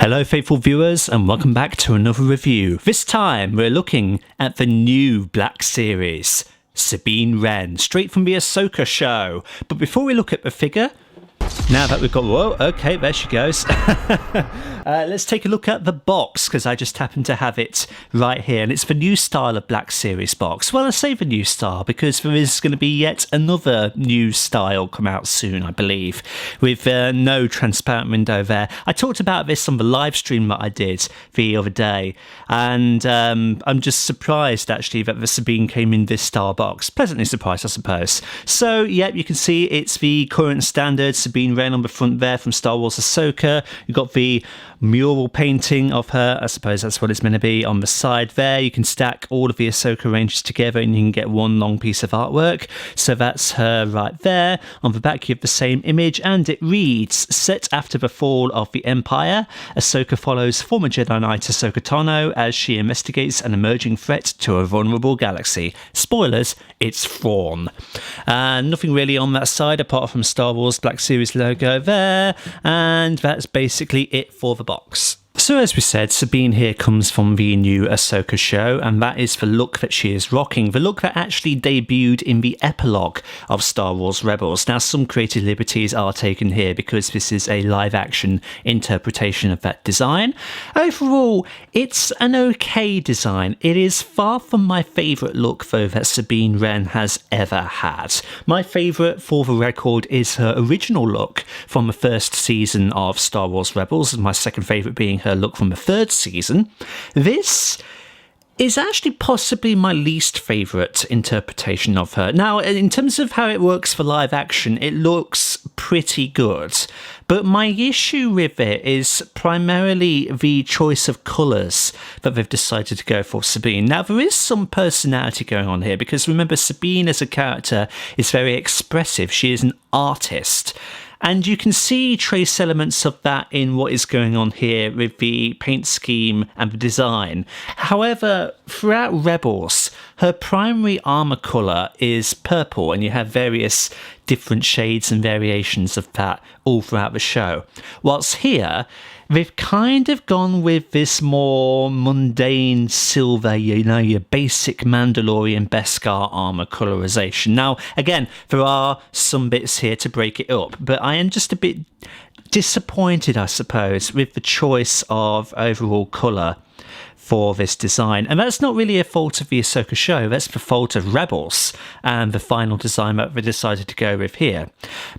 Hello faithful viewers and welcome back to another review. This time we're looking at the new Black series, Sabine Wren, straight from the Ahsoka show. But before we look at the figure, now that we've got, whoa, okay, there she goes. Let's take a look at the box, because I just happen to have it right here. And it's the new style of Black Series box. Well, I say the new style because there is going to be yet another new style come out soon, I believe, with no transparent window there. I talked about this on the live stream that I did the other day. And I'm just surprised, actually, that the Sabine came in this style box. Pleasantly surprised, I suppose. So, yep, you can see it's the current standard Sabine Wren on the front there from Star Wars Ahsoka. You've got the mural painting of her, I suppose that's what it's meant to be, on the side there. You can stack all of the Ahsoka ranges together and you can get one long piece of artwork. So that's her right there. On the back you have the same image and it reads, set after the fall of the Empire, Ahsoka follows former Jedi Knight Ahsoka Tano as she investigates an emerging threat to a vulnerable galaxy. Spoilers, it's Thrawn. Nothing really on that side apart from Star Wars Black Series logo there, and that's basically it for the box. So as we said, Sabine here comes from the new Ahsoka show, and that is the look that she is rocking, the look that actually debuted in the epilogue of Star Wars Rebels. Now, some creative liberties are taken here because this is a live-action interpretation of that design. Overall, it's an okay design. It is far from my favourite look, though, that Sabine Wren has ever had. My favourite, for the record, is her original look from the first season of Star Wars Rebels, and my second favourite being her look from the third season. This is actually possibly my least favourite interpretation of her. Now, in terms of how it works for live action, it looks pretty good. But my issue with it is primarily the choice of colours that they've decided to go for Sabine. Now, there is some personality going on here, because remember, Sabine as a character is very expressive. She is an artist. And you can see trace elements of that in what is going on here with the paint scheme and the design. However, throughout Rebels, her primary armour colour is purple, and you have various different shades and variations of that all throughout the show. Whilst here, they've kind of gone with this more mundane silver, you know, your basic Mandalorian Beskar armor colorization. Now, again, there are some bits here to break it up, but I am just a bit disappointed, I suppose, with the choice of overall color for this design. And that's not really a fault of the Ahsoka show, that's the fault of Rebels and the final design that they decided to go with here.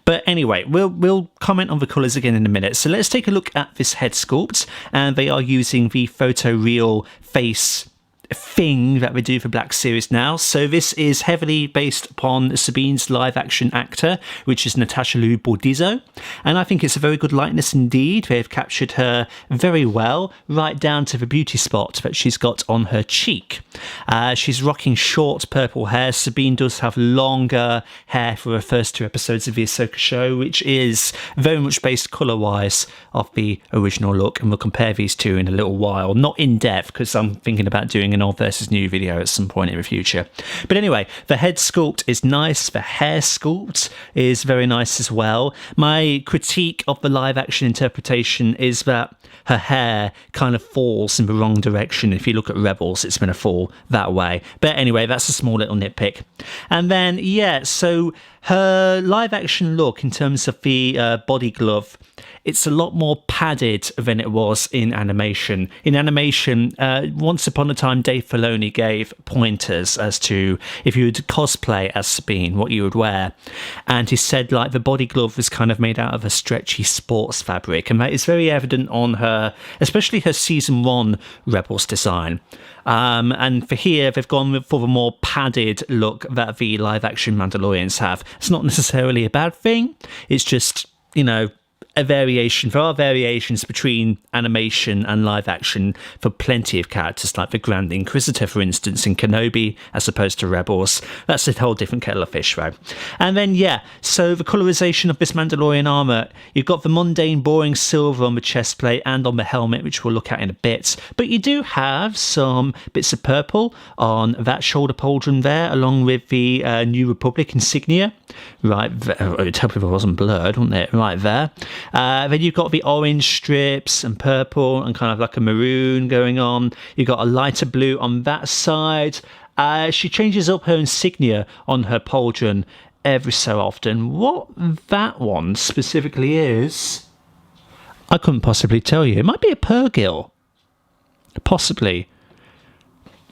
But anyway, we'll comment on the colours again in a minute. So let's take a look at this head sculpt, and they are using the photoreal face thing that we do for Black Series now. So this is heavily based upon Sabine's live action actor, which is Natasha Liu Bordizzo, and I think it's a very good likeness indeed. They've captured her very well, right down to the beauty spot that she's got on her cheek. She's rocking short purple hair. Sabine does have longer hair for the first two episodes of the Ahsoka show, which is very much based colour-wise off the original look, and we'll compare these two in a little while. Not in depth, because I'm thinking about doing an old versus new video at some point in the future. But anyway, the head sculpt is nice, the hair sculpt is very nice as well. My critique of the live action interpretation is that her hair kind of falls in the wrong direction. If you look at Rebels, it's going to fall that way. But anyway, that's a small little nitpick. And then, yeah, so her live action look in terms of the body glove, it's a lot more padded than it was in animation. In animation, once upon a time, Dave Filoni gave pointers as to if you would cosplay as Sabine, what you would wear. And he said, like, the body glove was kind of made out of a stretchy sports fabric. And that is very evident on her, especially her Season 1 Rebels design. And for here, they've gone for the more padded look that the live-action Mandalorians have. It's not necessarily a bad thing. It's just, you know, a variation. There are variations between animation and live action for plenty of characters, like the Grand Inquisitor, for instance, in Kenobi, as opposed to Rebels. That's a whole different kettle of fish, though. And then, yeah, so the colorization of this Mandalorian armor, you've got the mundane, boring silver on the chest plate and on the helmet, which we'll look at in a bit. But you do have some bits of purple on that shoulder pauldron there, along with the New Republic insignia. Right, it'd help if it wasn't blurred, wouldn't it? Right there. Then you've got the orange strips and purple and kind of like a maroon going on. You've got a lighter blue on that side. She changes up her insignia on her pauldron every so often. What that one specifically is, I couldn't possibly tell you. It might be a purrgil. Possibly.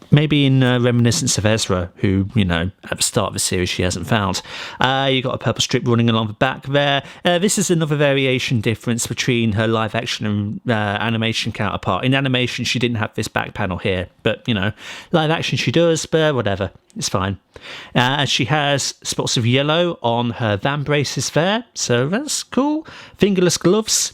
Maybe in reminiscence of Ezra, who, at the start of the series she hasn't found. You've got a purple strip running along the back there. This is another variation difference between her live action and animation counterpart. In animation, she didn't have this back panel here, but, live action she does, but whatever. It's fine. She has spots of yellow on her van braces there, so that's cool. Fingerless gloves.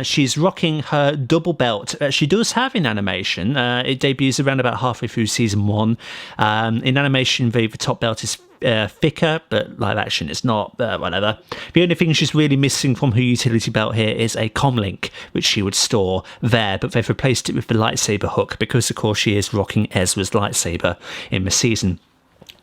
She's rocking her double belt. She does have in animation. It debuts around about halfway through season 1. In animation, the top belt is thicker, but live action it's not. Whatever. The only thing she's really missing from her utility belt here is a comlink, which she would store there, but they've replaced it with the lightsaber hook because, of course, she is rocking Ezra's lightsaber in the season.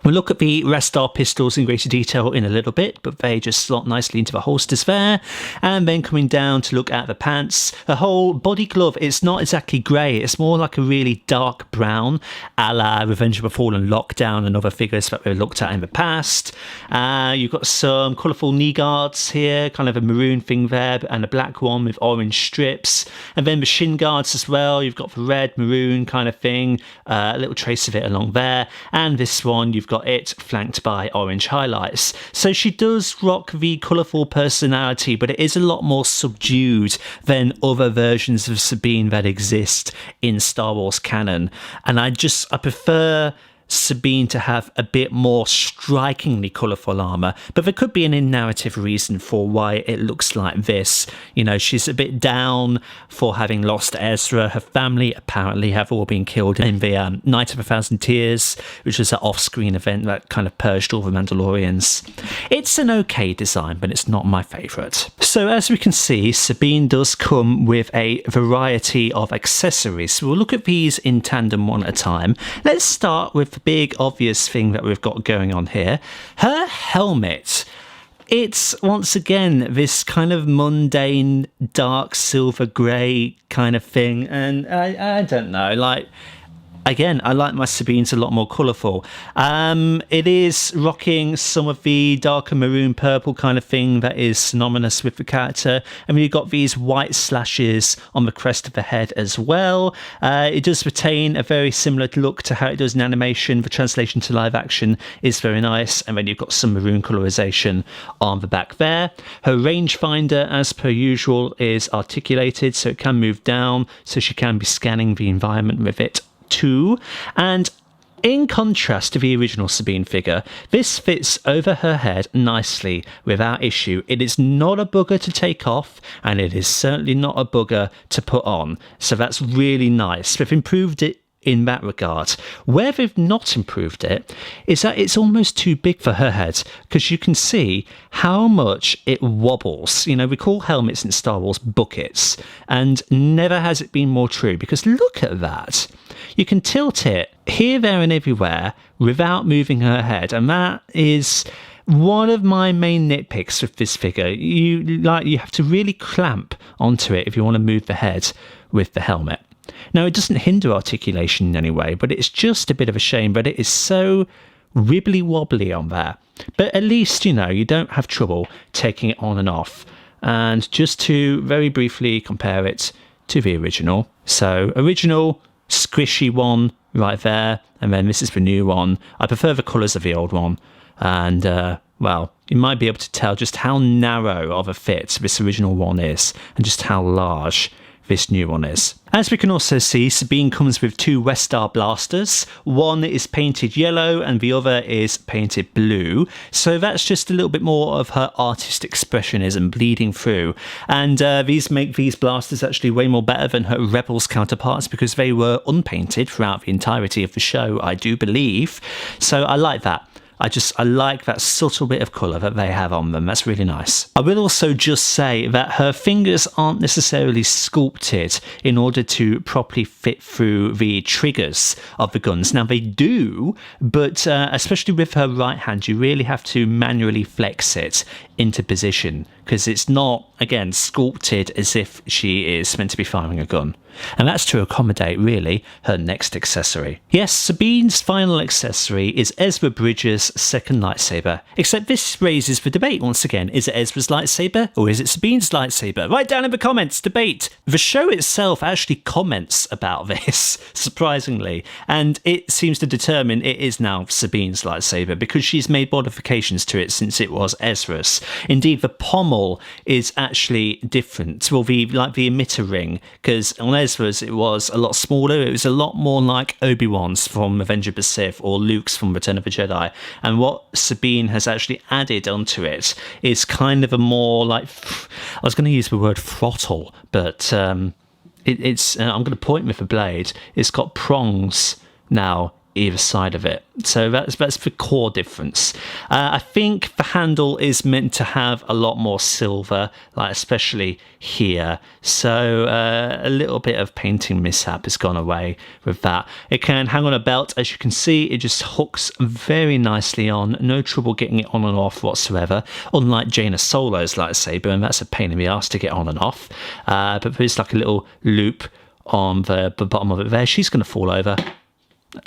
We'll look at the Rastar pistols in greater detail in a little bit, but they just slot nicely into the holsters there. And then coming down to look at the pants. Her whole body glove, it's not exactly grey, it's more like a really dark brown, a la Revenge of the Fallen Lockdown and other figures that we've looked at in the past. You've got some colourful knee guards here, kind of a maroon thing there, and a black one with orange strips. And then the shin guards as well, you've got the red, maroon kind of thing, a little trace of it along there. And this one, you've got it flanked by orange highlights. So she does rock the colourful personality, but it is a lot more subdued than other versions of Sabine that exist in Star Wars canon. And I prefer Sabine to have a bit more strikingly colourful armour, but there could be an in-narrative reason for why it looks like this. She's a bit down for having lost Ezra. Her family apparently have all been killed in the Night of a Thousand Tears, which was an off-screen event that kind of purged all the Mandalorians. It's an okay design, but it's not my favourite. So as we can see, Sabine does come with a variety of accessories. So we'll look at these in tandem one at a time. Let's start with the big obvious thing that we've got going on here. Her helmet. It's once again this kind of mundane dark silver grey kind of thing, and I don't know, again, I like my Sabines a lot more colourful. It is rocking some of the darker maroon purple kind of thing that is synonymous with the character. And we've got these white slashes on the crest of the head as well. It does retain a very similar look to how it does in animation. The translation to live action is very nice. And then you've got some maroon colorization on the back there. Her rangefinder, as per usual, is articulated, so it can move down, so she can be scanning the environment with it too. And in contrast to the original Sabine figure, this fits over her head nicely without issue. It is not a bugger to take off, and it is certainly not a bugger to put on, so that's really nice. They've improved it in that regard. Where they've not improved it is that it's almost too big for her head, because you can see how much it wobbles. We call helmets in Star Wars buckets, and never has it been more true, because look at that. You can tilt it here, there and everywhere without moving her head, and that is one of my main nitpicks with this figure. You have to really clamp onto it if you want to move the head with the helmet. Now, it doesn't hinder articulation in any way, but it's just a bit of a shame that it is so wibbly wobbly on there. But at least, you don't have trouble taking it on and off. And just to very briefly compare it to the original. So, original, squishy one right there, and then this is the new one. I prefer the colours of the old one. And, you might be able to tell just how narrow of a fit this original one is, and just how large this new one is. As we can also see, Sabine comes with two Westar blasters. One is painted yellow and the other is painted blue. So that's just a little bit more of her artist expressionism bleeding through. And these make these blasters actually way more better than her Rebels counterparts, because they were unpainted throughout the entirety of the show, I do believe. So I like that. I like that subtle bit of colour that they have on them. That's really nice. I will also just say that her fingers aren't necessarily sculpted in order to properly fit through the triggers of the guns. Now, they do, but especially with her right hand, you really have to manually flex it into position, because it's not, again, sculpted as if she is meant to be firing a gun. And that's to accommodate, really, her next accessory. Yes, Sabine's final accessory is Ezra Bridger's second lightsaber, except this raises the debate once again. Is it Ezra's lightsaber or is it Sabine's lightsaber? Write down in the comments, debate. The show itself actually comments about this, surprisingly, and it seems to determine it is now Sabine's lightsaber because she's made modifications to it since it was Ezra's. Indeed, the pommel is actually different. Well, the emitter ring, because on Ezra's it was a lot smaller. It was a lot more like Obi-Wan's from Revenge of the Sith or Luke's from Return of the Jedi. And what Sabine has actually added onto it is kind of a more like, I was going to use the word throttle, but it's I'm going to point with the blade. It's got prongs now either side of it, so that's the core difference. I think the handle is meant to have a lot more silver, like especially here, so a little bit of painting mishap has gone away with that. It can hang on a belt, as you can see. It just hooks very nicely on, no trouble getting it on and off whatsoever, unlike Jaina Solo's lightsaber, and that's a pain in the arse to get on and off. But there's like a little loop on the bottom of it there. She's going to fall over.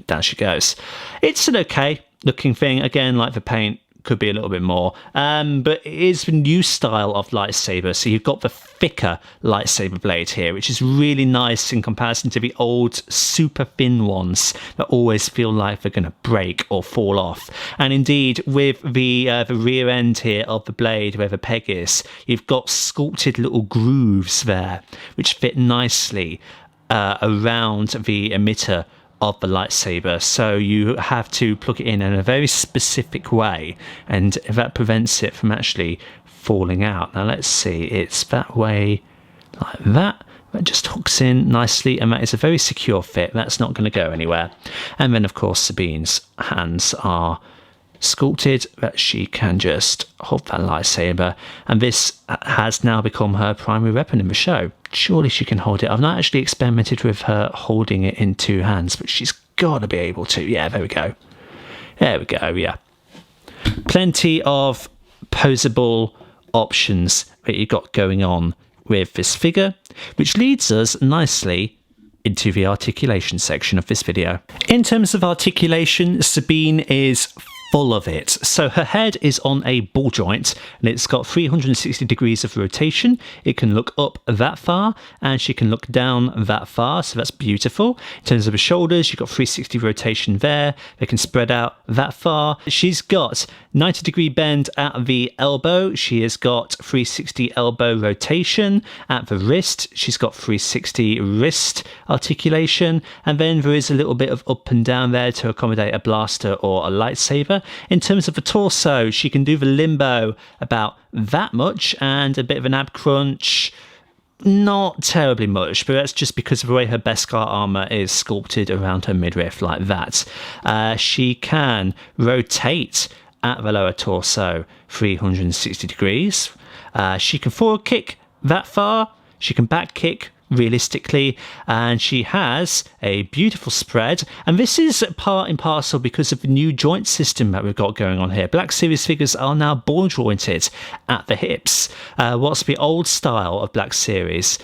Down she goes. It's an okay looking thing. Again, like the paint could be a little bit more, but it is the new style of lightsaber. So you've got the thicker lightsaber blade here, which is really nice in comparison to the old super thin ones that always feel like they're going to break or fall off. And indeed, with the rear end here of the blade where the peg is, you've got sculpted little grooves there which fit nicely around the emitter of the lightsaber, so you have to plug it in a very specific way, and that prevents it from actually falling out. Now let's see, it's that way, like that. That just hooks in nicely, and that is a very secure fit. That's not going to go anywhere. And then of course Sabine's hands are sculpted that she can just hold that lightsaber, and this has now become her primary weapon in the show. Surely she can hold it. I've not actually experimented with her holding it in two hands, but she's got to be able to. Yeah, there we go. There we go, yeah. Plenty of posable options that you got going on with this figure, which leads us nicely into the articulation section of this video. In terms of articulation, Sabine is full of it. So her head is on a ball joint, and it's got 360 degrees of rotation. It can look up that far, and she can look down that far, so that's beautiful. In terms of the shoulders, you've got 360 rotation there. They can spread out that far. She's got 90 degree bend at the elbow. She has got 360 elbow rotation at the wrist. She's got 360 wrist articulation, and then there is a little bit of up and down there to accommodate a blaster or a lightsaber. In terms of the torso, she can do the limbo about that much, and a bit of an ab crunch, not terribly much, but that's just because of the way her Beskar armor is sculpted around her midriff like that. She can rotate at the lower torso 360 degrees. She can forward kick that far. She can back kick realistically, and she has a beautiful spread, and this is part and parcel because of the new joint system that we've got going on here. Black Series figures are now ball jointed at the hips. What's the old style of Black Series?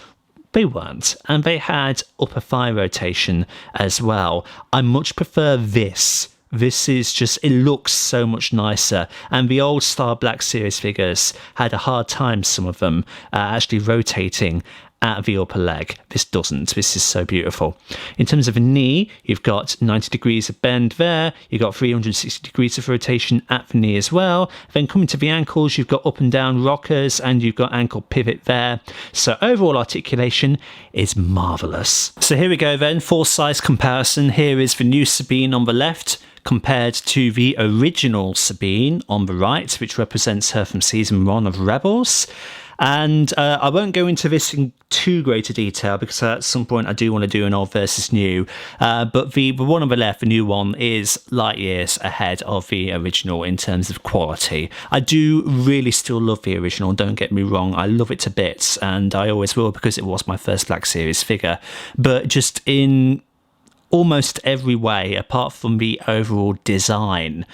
They weren't, and they had upper thigh rotation as well. I much prefer this. This is just, it looks so much nicer, and the old style Black Series figures had a hard time, some of them, actually rotating at the upper leg. This doesn't. This is so beautiful. In terms of a knee, you've got 90 degrees of bend there. You've got 360 degrees of rotation at the knee as well. Then coming to the ankles, you've got up and down rockers, and you've got ankle pivot there. So overall articulation is marvelous. So here we go then, full size comparison. Here is the new Sabine on the left, compared to the original Sabine on the right, which represents her from season 1 of Rebels. And I won't go into this in too great a detail because at some point I do want to do an old versus new. But the one on the left, the new one, is light years ahead of the original in terms of quality. I do really still love the original, don't get me wrong. I love it to bits, and I always will because it was my first Black Series figure. But just in almost every way, apart from the overall design,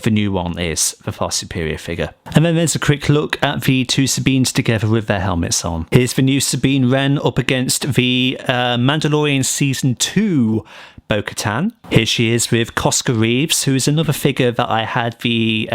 the new one is the far superior figure. And then there's a quick look at the two Sabines together with their helmets on. Here's the new Sabine Wren up against the Mandalorian Season 2 Bo-Katan. Here she is with Cosca Reeves, who is another figure that I had the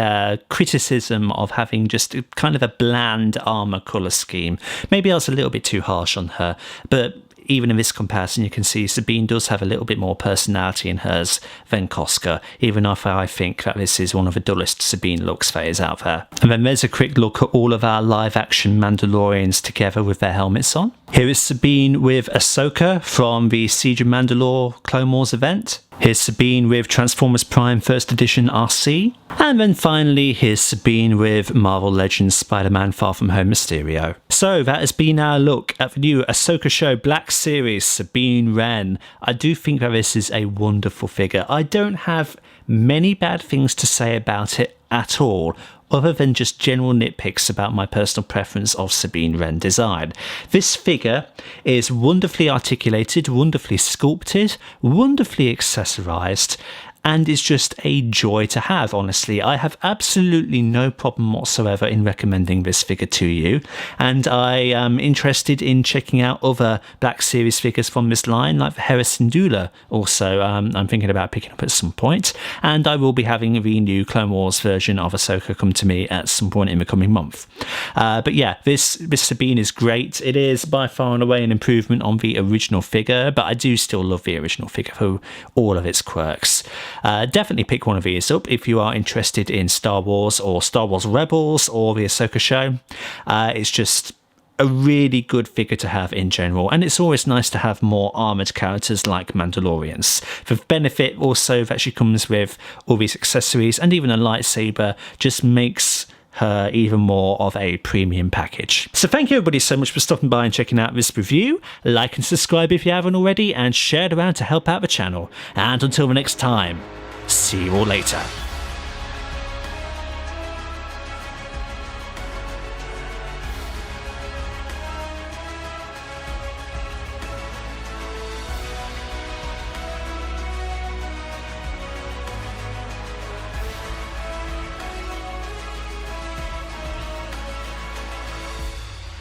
criticism of having just kind of a bland armor colour scheme. Maybe I was a little bit too harsh on her, but even in this comparison, you can see Sabine does have a little bit more personality in hers than Cosca, even if I think that this is one of the dullest Sabine looks that is out there. And then there's a quick look at all of our live-action Mandalorians together with their helmets on. Here is Sabine with Ahsoka from the Siege of Mandalore Clone Wars event. Here's Sabine with Transformers Prime First Edition RC. And then finally, here's Sabine with Marvel Legends Spider-Man Far From Home Mysterio. So that has been our look at the new Ahsoka Show Black Series Sabine Wren. I do think that this is a wonderful figure. I don't have many bad things to say about it at all, other than just general nitpicks about my personal preference of Sabine Wren design. This figure is wonderfully articulated, wonderfully sculpted, wonderfully accessorized, and is just a joy to have, honestly. I have absolutely no problem whatsoever in recommending this figure to you, and I am interested in checking out other Black Series figures from this line, like the Hera Syndulla also. I'm thinking about picking up at some point, and I will be having the new Clone Wars version of Ahsoka come to me at some point in the coming month. But yeah, this Sabine is great. It is by far and away an improvement on the original figure, but I do still love the original figure for all of its quirks. Definitely pick one of these up if you are interested in Star Wars or Star Wars Rebels or the Ahsoka Show. It's just a really good figure to have in general, and it's always nice to have more armoured characters like Mandalorians. The benefit also that she comes with all these accessories and even a lightsaber just makes her even more of a premium package. So thank you everybody so much for stopping by and checking out this review. Like and subscribe if you haven't already, and share it around to help out the channel. And until the next time, see you all later.